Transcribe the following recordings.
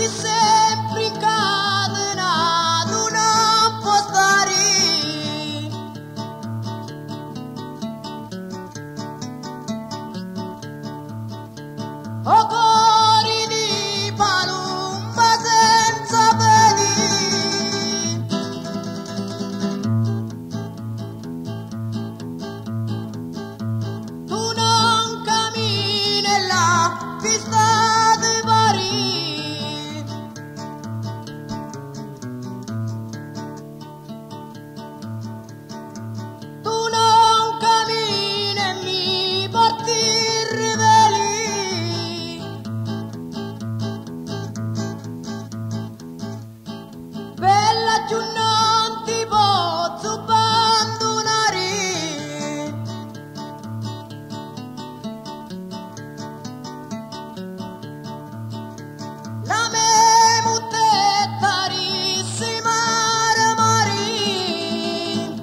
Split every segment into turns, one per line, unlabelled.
sempre incatenato non può stare. O cuori di palumba senza peli, tu non cammini nella pista di Parigi. Tu non cammini e mi porti i riveli. Bella giù non ti posso abbandonare. La me muttetta rissi mare mari.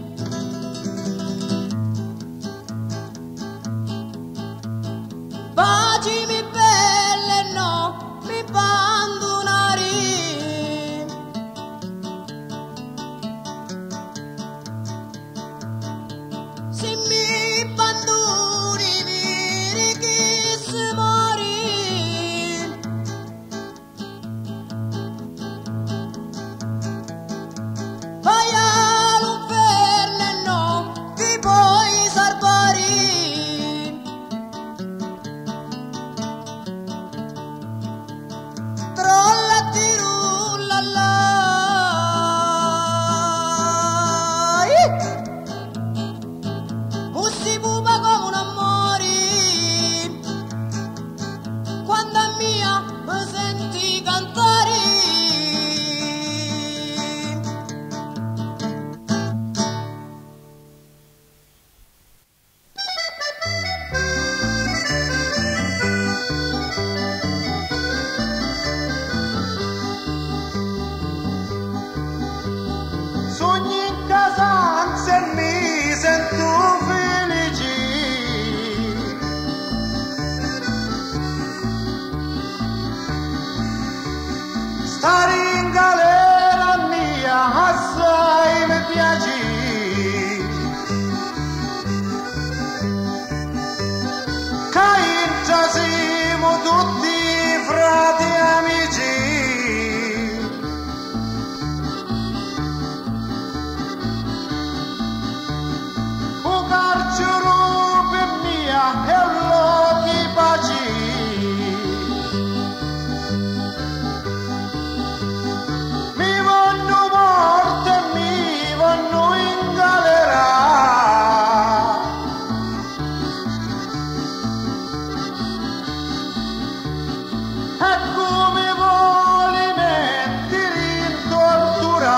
Bacimi belle no mi abbandonare. Se mi abbandoni mi chi mori. Vai all'inferno e non ti puoi salvare. Trolla ti rulla là. Mussi pupa come un amore. Quando a mia mi senti cantare.
Sogni in casanza e mi sento felice. Stare in galera mia assai mi piace. Che intrasiamo tutti frati e amici. O carcero per mia e lo di pace. Mi vanno morte e mi vanno in galera. E come vuole mettere in tortura.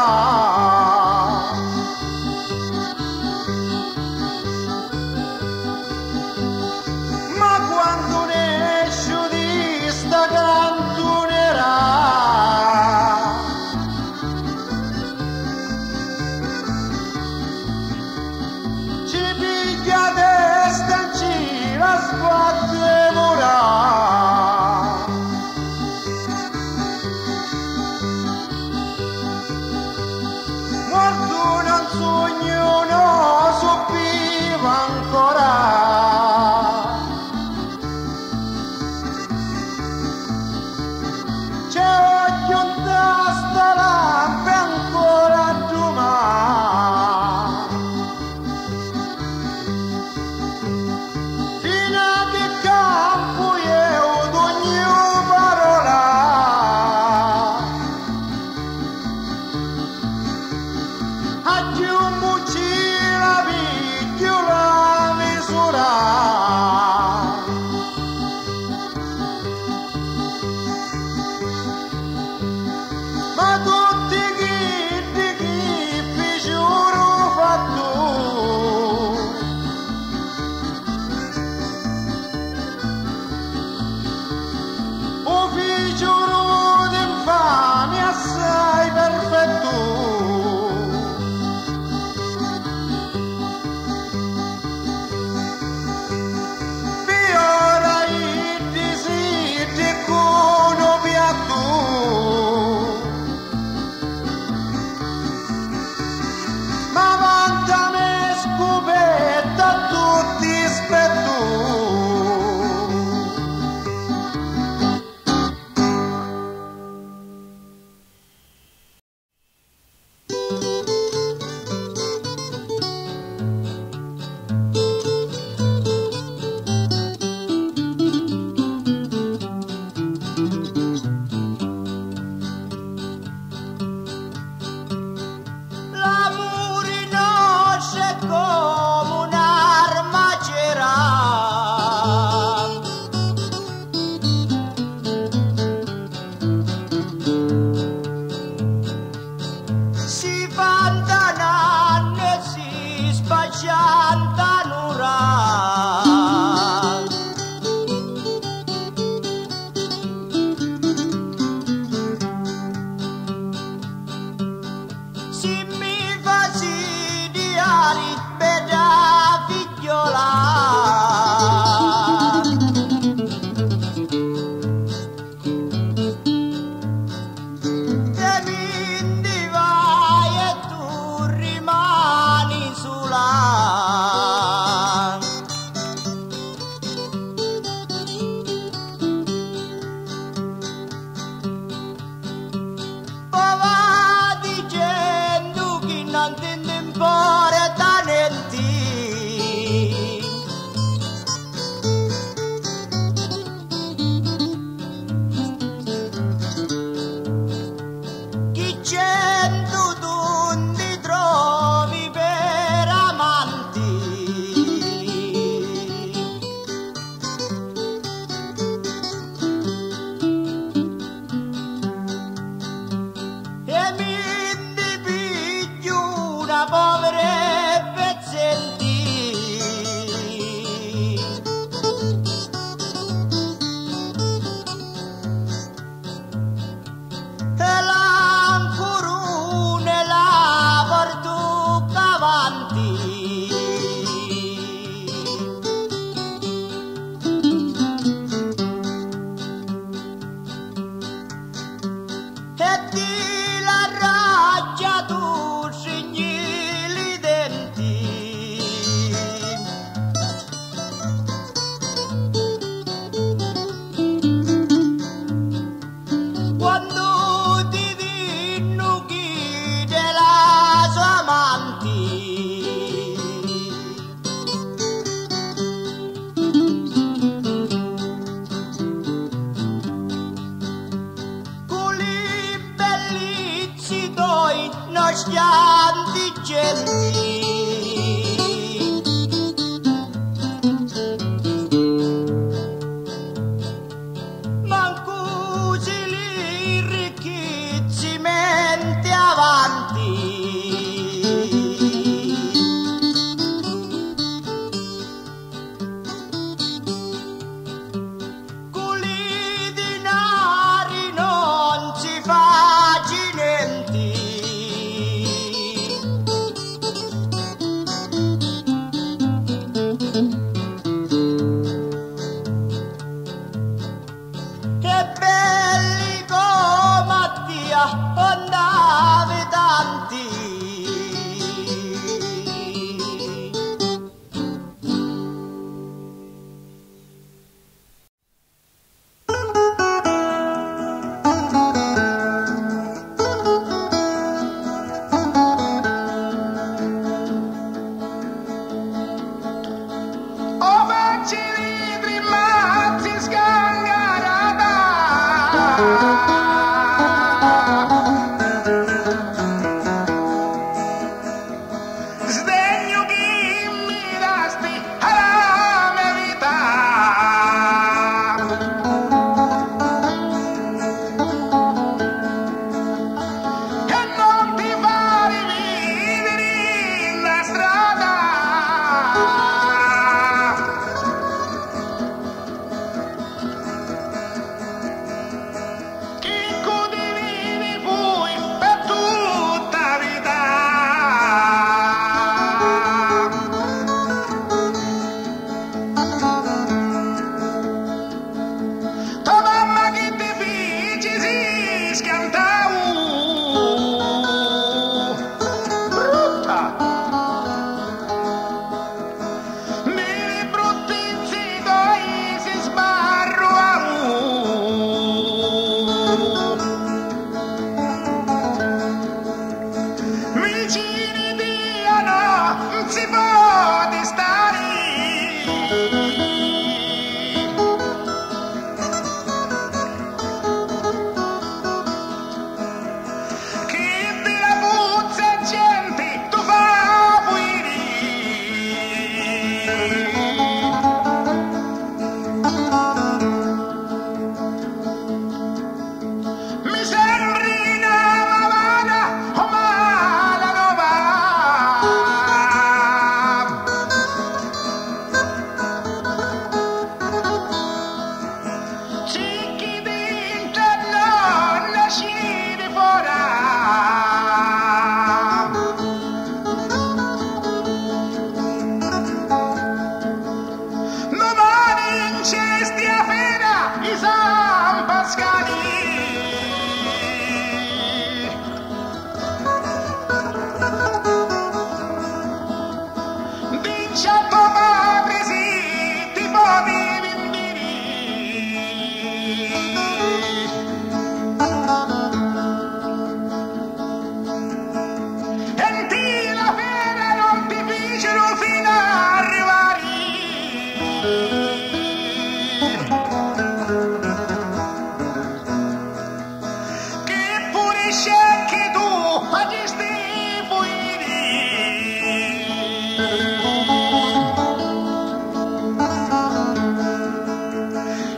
Ma quando ne esce di sta cantonera, ci piglia testa e ci la sbatte mora. Morto non sogno, no, soppiva ancora. C'è occhio in testa lampe ancora domani. Fino a che campo io d'ogni parola. A chiunque ci la picchio la
voi non schianti genti. Mancusi li ricchizimenti avanti. Culi dinari non si facci niente. Che belli come Mattia andavi tanti.
O facci litri mazzi sgangarata. Sdegno chi mi dasti alla verità. E non ti fare vivere in la strada. Chi condividi poi per tutta vita. Tua mamma che ti fece si scantau. Brutta. Nei brutti zitoi si sbarruau. Vicini diano non si può stare. Chi di la puzza gente tu fa puiri. Mi sembri una mavana o mala nova. Cicchi d'interno nasci di fuori. Domani in cesti a fera i San Pascali. Dice a tuo padre sì, ti potevi e ti la fera non ti fecero fino a arrivare. Che pulisce anche tu facesti fuori.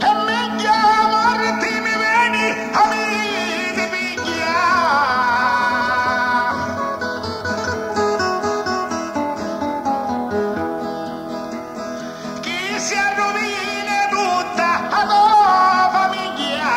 E meglio morti mi veni a me di piglia. Chi si arrovina tutta la tua famiglia.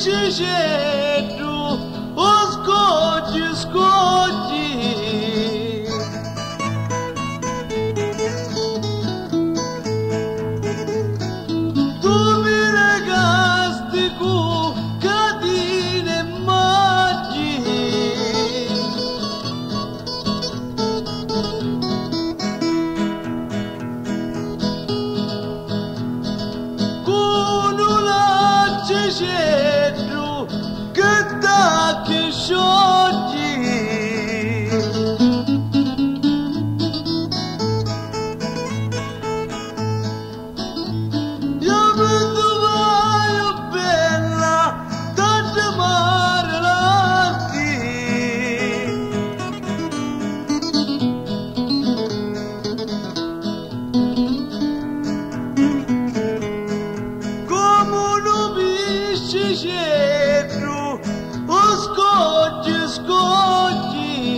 Scegli, scogli,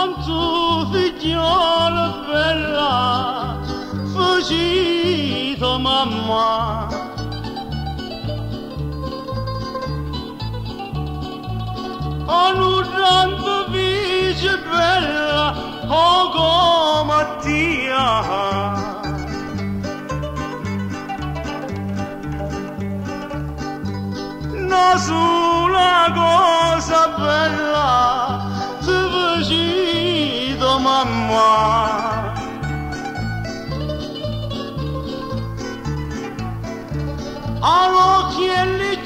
quanto figliola bella fuggito mamma annurrando vice bella poco Mattia una sola cosa bella mamma all'occhielli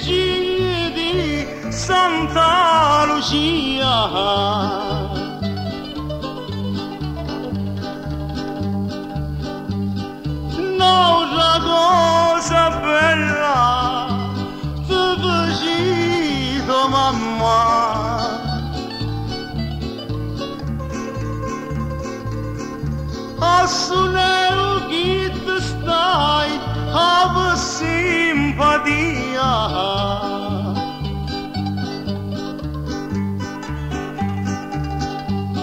di Santa Lucia un'altra cosa bella ti facito mamma assuneu chi te stai a simpatia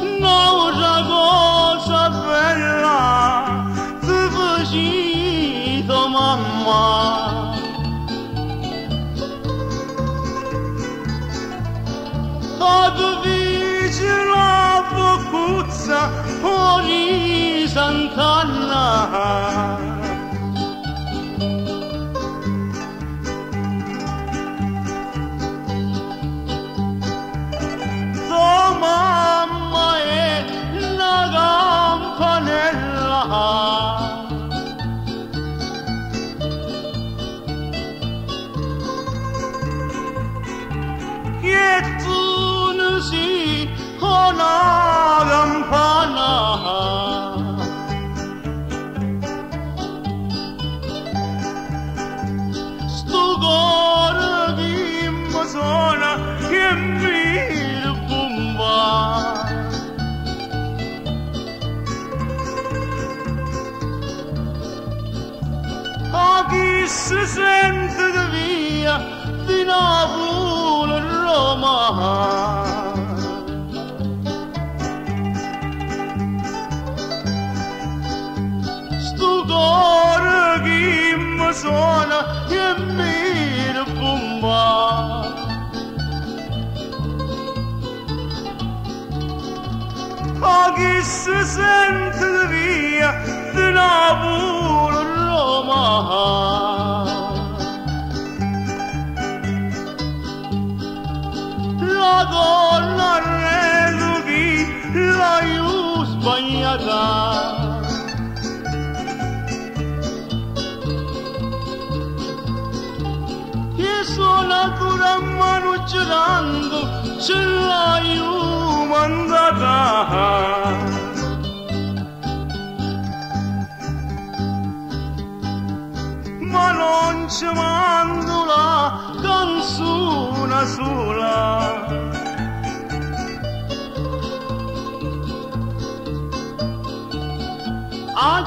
un'altra cosa bella ti facito mamma ad vice la boccuzza fuori Sant'Anna tua mamma è una campanella che tu ne sei una campana sto cuore che mi suona che mi bomba a chi si sente di via di Napoli a Roma suona che mi bomba a chi si sente via di Napoli a Roma la donna reso chi l'ha sbagliata suonatura mano girando ce l'hai mandata ma non ci mando la canzone sola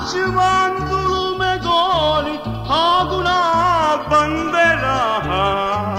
ci mando lume goli ad una bandera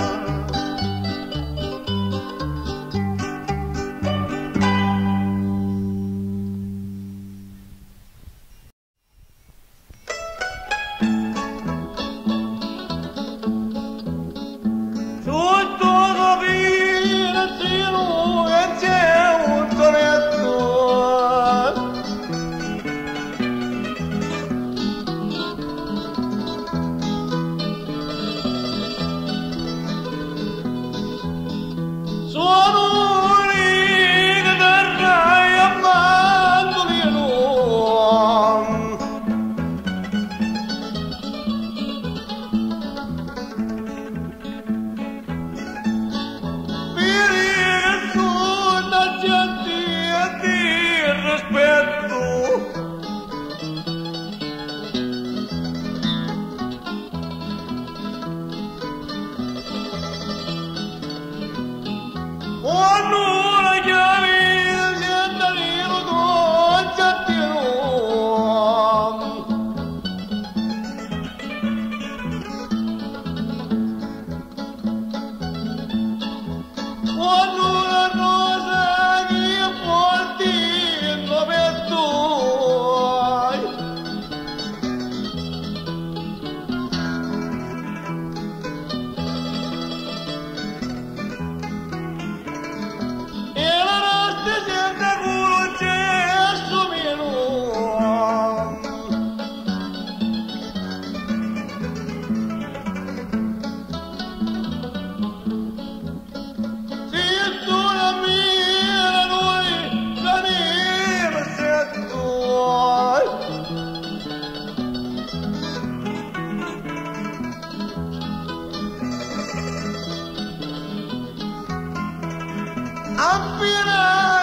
Quando una rosa che porti lo vedo. E la notte sente culo gesso meno. I'm feeling